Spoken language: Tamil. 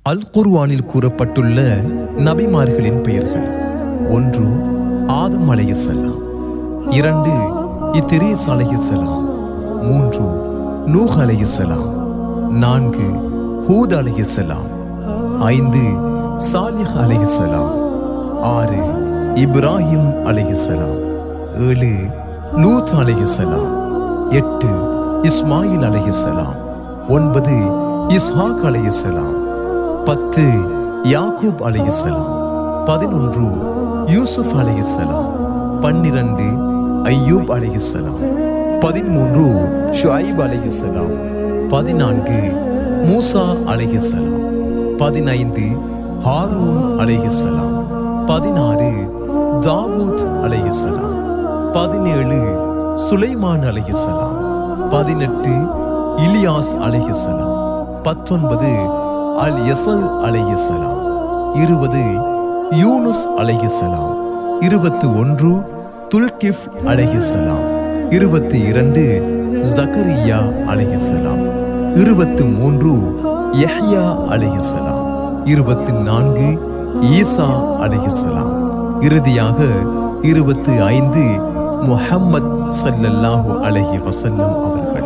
அல் குர்ஆனில் கூறப்பட்டுள்ள நபிமார்களின் பெயர்கள்: 1 ஆதம் அலைஹிஸ்ஸலாம், 2 இத்ரீஸ் அலைஹிஸ்ஸலாம், 3 நூஹ் அலைஹிஸ்ஸலாம், 4 ஹூத் அலைஹிஸ்ஸலாம், 5 சாலிஹ் அலைஹிஸ்ஸலாம், 6 இப்ராஹிம் அலைஹிஸ்ஸலாம், 7 லூத் அலைஹிஸ்ஸலாம், 8 இஸ்மாயில் அலைஹிஸ்ஸலாம், 9 இஸ்ஹாக் அலைஹிஸ்ஸலாம், 10 யாக்கூப் அலைஹிஸ்ஸலாம், 11 யூசுப் அலைஹிஸ்ஸலாம், 12 அய்யூப் அலைஹிஸ்ஸலாம், 13 ஷுஐப் அலைஹிஸ்ஸலாம், 14 மூசா அலைஹிஸ்ஸலாம், 15 ஹாரூன் அலைஹிஸ்ஸலாம், 16 தாவூத் அலைஹிஸ்ஸலாம், 17 சுலைமான் அலைஹிஸ்ஸலாம், 18 இலியாஸ் அலைஹிஸ்ஸலாம், 19 அல் யஸல் அலைஹிஸ்ஸலாம், 20 யூனுஸ் அலைஹிஸ்ஸலாம், 21 துல்கிஃப் அலைஹிஸ்ஸலாம், 22 ஜக்கரியா அலைஹிஸ்ஸலாம், 23 யஹ்யா அலைஹிஸ்ஸலாம், 24 ஈசா அலைஹிஸ்ஸலாம், இறுதியாக 25 முஹம்மத் ஸல்லல்லாஹு அலைஹி வஸல்லம் அவர்கள்.